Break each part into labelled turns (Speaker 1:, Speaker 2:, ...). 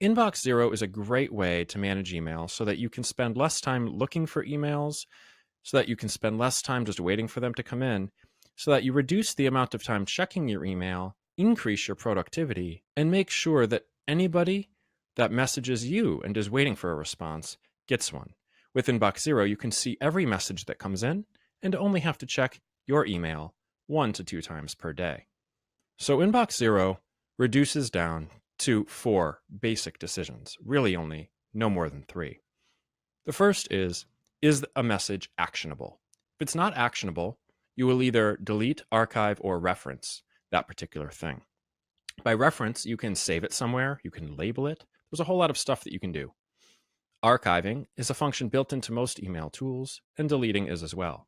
Speaker 1: Inbox Zero is a great way to manage email so that you can spend less time looking for emails, so that you can spend less time just waiting for them to come in, so that you reduce the amount of time checking your email, increase your productivity, and make sure that anybody that messages you and is waiting for a response gets one. With Inbox Zero, you can see every message that comes in and only have to check your email 1 to 2 times per day. So Inbox Zero reduces down to 4 basic decisions, really only no more than 3. The first is a message actionable? If it's not actionable, you will either delete, archive, or reference that particular thing. By reference, you can save it somewhere, you can label it. There's a whole lot of stuff that you can do. Archiving is a function built into most email tools, and deleting is as well.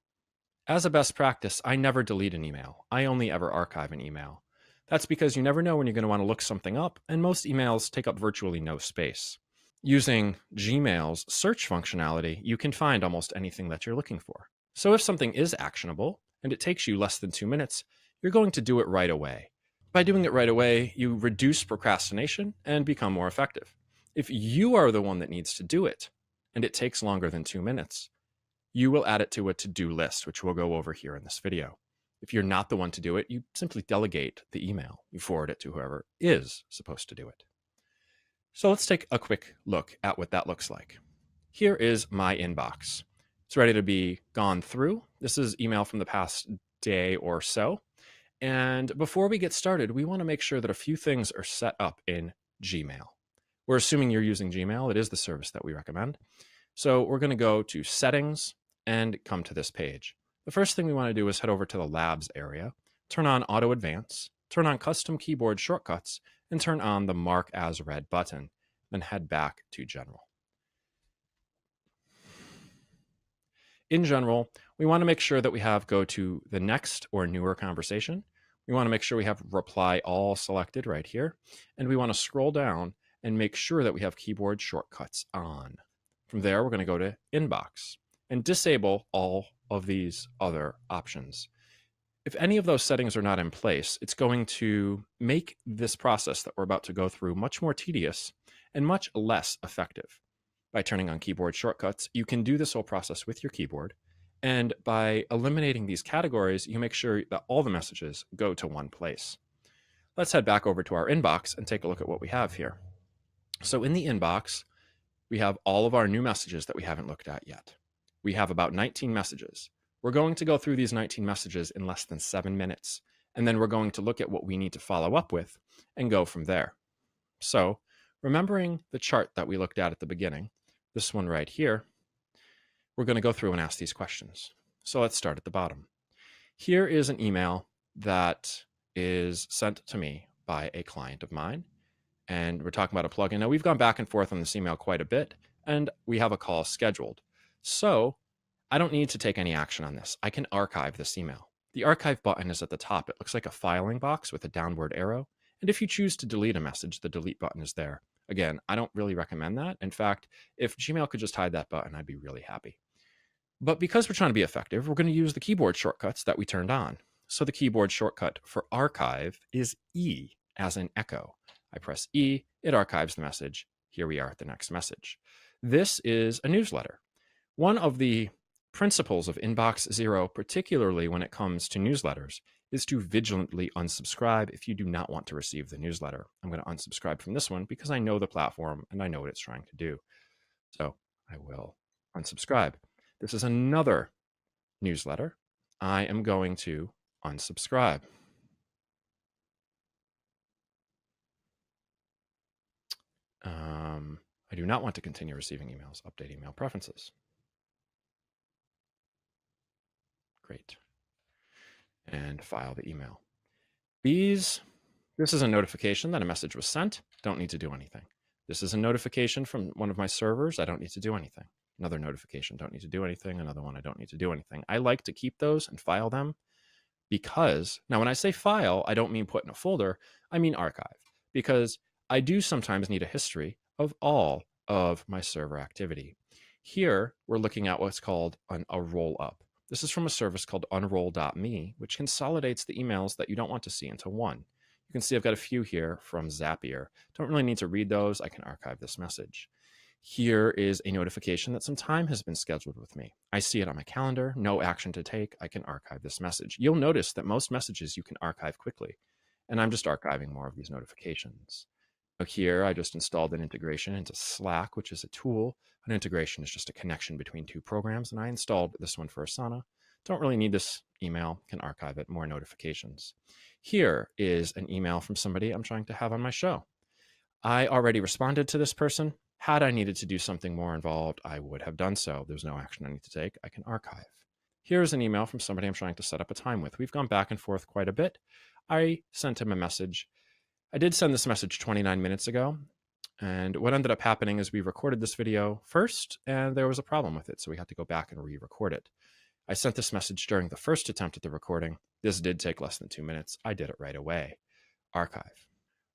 Speaker 1: As a best practice, I never delete an email. I only ever archive an email. That's because you never know when you're going to want to look something up, and most emails take up virtually no space. Using Gmail's search functionality, you can find almost anything that you're looking for. So if something is actionable and it takes you less than 2 minutes, you're going to do it right away. By doing it right away, you reduce procrastination and become more effective. If you are the one that needs to do it and it takes longer than 2 minutes, you will add it to a to-do list, which we'll go over here in this video. If you're not the one to do it, you simply delegate the email. You forward it to whoever is supposed to do it. So let's take a quick look at what that looks like. Here is my inbox. It's ready to be gone through. This is email from the past day or so. And before we get started, we want to make sure that a few things are set up in Gmail. We're assuming you're using Gmail. It is the service that we recommend. So we're going to go to Settings and come to this page. The first thing we want to do is head over to the Labs area, turn on Auto Advance, turn on Custom Keyboard Shortcuts, and turn on the Mark as Read button, then head back to General. In General, we want to make sure that we have go to the next or newer conversation. We want to make sure we have Reply All selected right here, and we want to scroll down and make sure that we have keyboard shortcuts on. From there, we're going to go to Inbox and disable all of these other options. If any of those settings are not in place, it's going to make this process that we're about to go through much more tedious and much less effective. By turning on keyboard shortcuts, you can do this whole process with your keyboard. And by eliminating these categories, you make sure that all the messages go to one place. Let's head back over to our inbox and take a look at what we have here. So in the inbox, we have all of our new messages that we haven't looked at yet. We have about 19 messages. We're going to go through these 19 messages in less than 7 minutes, and then we're going to look at what we need to follow up with and go from there. So, remembering the chart that we looked at the beginning, this one right here, we're going to go through and ask these questions. So let's start at the bottom. Here is an email that is sent to me by a client of mine, and we're talking about a plugin. Now, we've gone back and forth on this email quite a bit, and we have a call scheduled. So I don't need to take any action on this. I can archive this email. The archive button is at the top. It looks like a filing box with a downward arrow. And if you choose to delete a message, the delete button is there. Again, I don't really recommend that. In fact, if Gmail could just hide that button, I'd be really happy. But because we're trying to be effective, we're going to use the keyboard shortcuts that we turned on. So the keyboard shortcut for archive is E, as in echo. I press E, it archives the message. Here we are at the next message. This is a newsletter. One of the principles of Inbox Zero, particularly when it comes to newsletters, is to vigilantly unsubscribe if you do not want to receive the newsletter. I'm going to unsubscribe from this one because I know the platform and I know what it's trying to do. So I will unsubscribe. This is another newsletter. I am going to unsubscribe. I do not want to continue receiving emails. Update email preferences. Great. And file the email. This is a notification that a message was sent. Don't need to do anything. This is a notification from one of my servers. I don't need to do anything. Another notification, don't need to do anything. Another one, I don't need to do anything. I like to keep those and file them because, now when I say file, I don't mean put in a folder, I mean archive. Because I do sometimes need a history of all of my server activity. Here, we're looking at what's called a roll-up. This is from a service called unroll.me, which consolidates the emails that you don't want to see into one. You can see I've got a few here from Zapier. Don't really need to read those. I can archive this message. Here is a notification that some time has been scheduled with me. I see it on my calendar, no action to take. I can archive this message. You'll notice that most messages you can archive quickly, and I'm just archiving more of these notifications. Here, I just installed an integration into Slack, which is a tool. An integration is just a connection between two programs, and I installed this one for Asana. Don't really need this email, can archive it, more notifications. Here is an email from somebody I'm trying to have on my show. I already responded to this person. Had I needed to do something more involved, I would have done so. There's no action I need to take. I can archive. Here's an email from somebody I'm trying to set up a time with. We've gone back and forth quite a bit. I sent him a message. I did send this message 29 minutes ago, and what ended up happening is we recorded this video first, and there was a problem with it, so we had to go back and re-record it. I sent this message during the first attempt at the recording. This did take less than 2 minutes. I did it right away. Archive.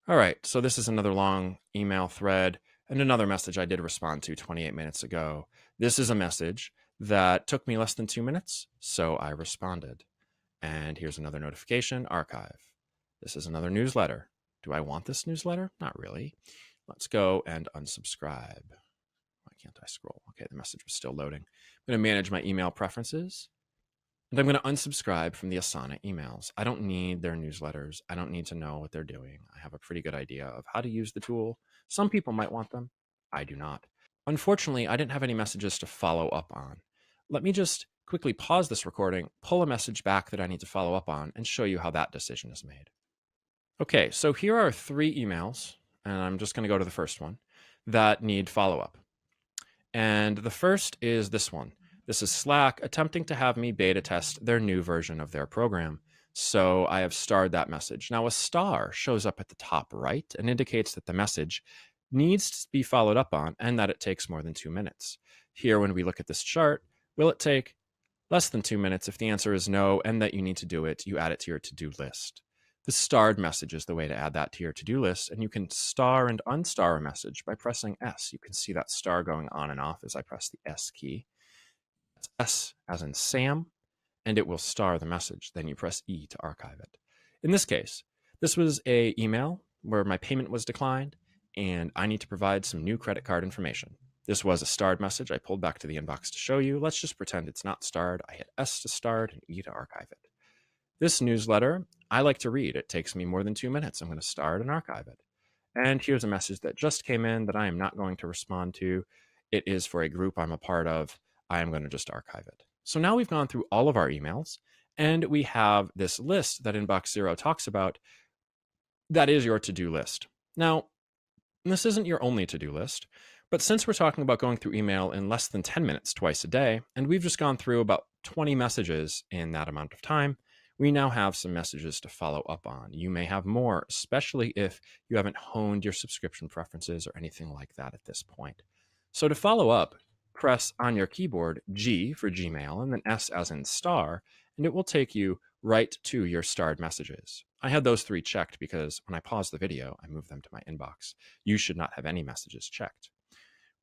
Speaker 1: All right, so this is another long email thread and another message I did respond to 28 minutes ago. This is a message that took me less than 2 minutes, so I responded. And here's another notification, archive. This is another newsletter. Do I want this newsletter? Not really. Let's go and unsubscribe. Why can't I scroll? Okay, the message was still loading. I'm going to manage my email preferences, and I'm going to unsubscribe from the Asana emails. I don't need their newsletters. I don't need to know what they're doing. I have a pretty good idea of how to use the tool. Some people might want them. I do not. Unfortunately, I didn't have any messages to follow up on. Let me just quickly pause this recording, pull a message back that I need to follow up on, and show you how that decision is made. Okay, so here are 3 emails, and I'm just going to go to the first one, that need follow-up. And the first is this one. This is Slack attempting to have me beta test their new version of their program. So I have starred that message. Now a star shows up at the top right and indicates that the message needs to be followed up on and that it takes more than 2 minutes. Here, when we look at this chart, will it take less than 2 minutes? If the answer is no and that you need to do it, you add it to your to-do list. The starred message is the way to add that to your to-do list, and you can star and unstar a message by pressing S. You can see that star going on and off as I press the S key. That's S as in Sam, and it will star the message. Then you press E to archive it. In this case, this was an email where my payment was declined, and I need to provide some new credit card information. This was a starred message. I pulled back to the inbox to show you. Let's just pretend it's not starred. I hit S to start and E to archive it. This newsletter, I like to read. It takes me more than 2 minutes. I'm going to start and archive it. And here's a message that just came in that I am not going to respond to. It is for a group I'm a part of. I am going to just archive it. So now we've gone through all of our emails, and we have this list that Inbox Zero talks about. That is your to-do list. Now, this isn't your only to-do list, but since we're talking about going through email in less than 10 minutes twice a day, and we've just gone through about 20 messages in that amount of time, we now have some messages to follow up on. You may have more, especially if you haven't honed your subscription preferences or anything like that at this point. So to follow up, press on your keyboard G for Gmail and then S as in star, and it will take you right to your starred messages. I had those 3 checked because when I paused the video, I moved them to my inbox. You should not have any messages checked.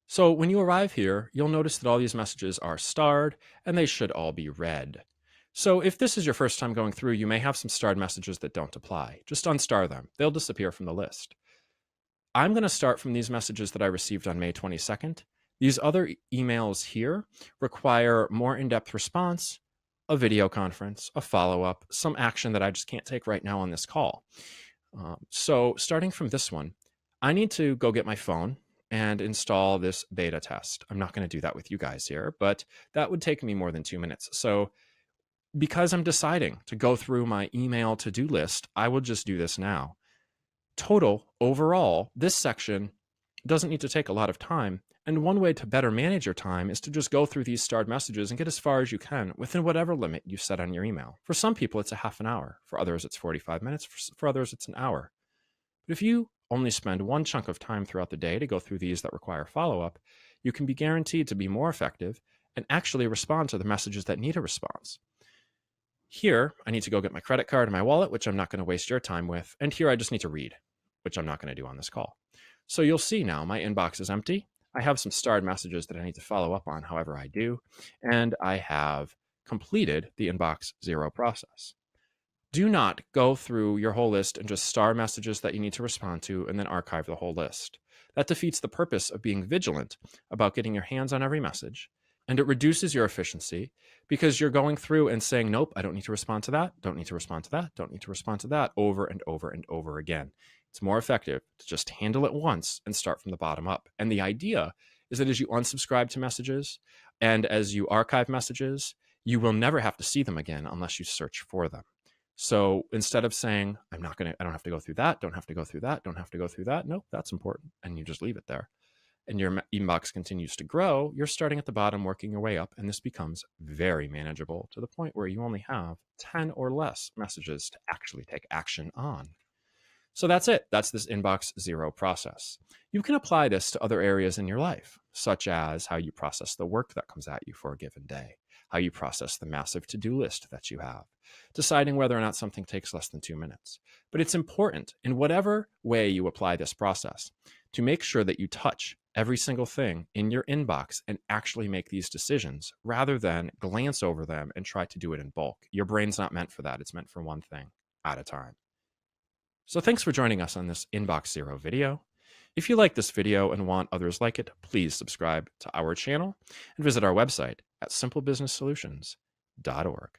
Speaker 1: So when you arrive here, you'll notice that all these messages are starred and they should all be read. So if this is your first time going through, you may have some starred messages that don't apply. Just unstar them. They'll disappear from the list. I'm going to start from these messages that I received on May 22nd. These other emails here require more in-depth response, a video conference, a follow-up, some action that I just can't take right now on this call. So starting from this one, I need to go get my phone and install this beta test. I'm not going to do that with you guys here, but that would take me more than 2 minutes. So because I'm deciding to go through my email to-do list, I will just do this now. Total, overall, this section doesn't need to take a lot of time. And one way to better manage your time is to just go through these starred messages and get as far as you can within whatever limit you set on your email. For some people, it's a half an hour. For others, it's 45 minutes. For others, it's an hour. But if you only spend one chunk of time throughout the day to go through these that require follow-up, you can be guaranteed to be more effective and actually respond to the messages that need a response. Here, I need to go get my credit card and my wallet, which I'm not going to waste your time with. And here I just need to read, which I'm not going to do on this call. So you'll see now my inbox is empty. I have some starred messages that I need to follow up on, however I do, and I have completed the inbox zero process. Do not go through your whole list and just star messages that you need to respond to and then archive the whole list. That defeats the purpose of being vigilant about getting your hands on every message, and it reduces your efficiency because you're going through and saying, nope, I don't need to respond to that, don't need to respond to that, don't need to respond to that over and over and over again. It's more effective to just handle it once and start from the bottom up. And the idea is that as you unsubscribe to messages and as you archive messages, you will never have to see them again unless you search for them. So instead of saying, I don't have to go through that, don't have to go through that, don't have to go through that. Nope, that's important. And you just leave it there. And your inbox continues to grow. You're starting at the bottom, working your way up. And this becomes very manageable to the point where you only have 10 or less messages to actually take action on. So that's it. That's this inbox zero process. You can apply this to other areas in your life, such as how you process the work that comes at you for a given day, how you process the massive to-do list that you have, deciding whether or not something takes less than 2 minutes. But it's important in whatever way you apply this process to make sure that you touch every single thing in your inbox and actually make these decisions rather than glance over them and try to do it in bulk. Your brain's not meant for that. It's meant for one thing at a time. So thanks for joining us on this Inbox Zero video. If you like this video and want others like it, please subscribe to our channel and visit our website at simplebusinesssolutions.org.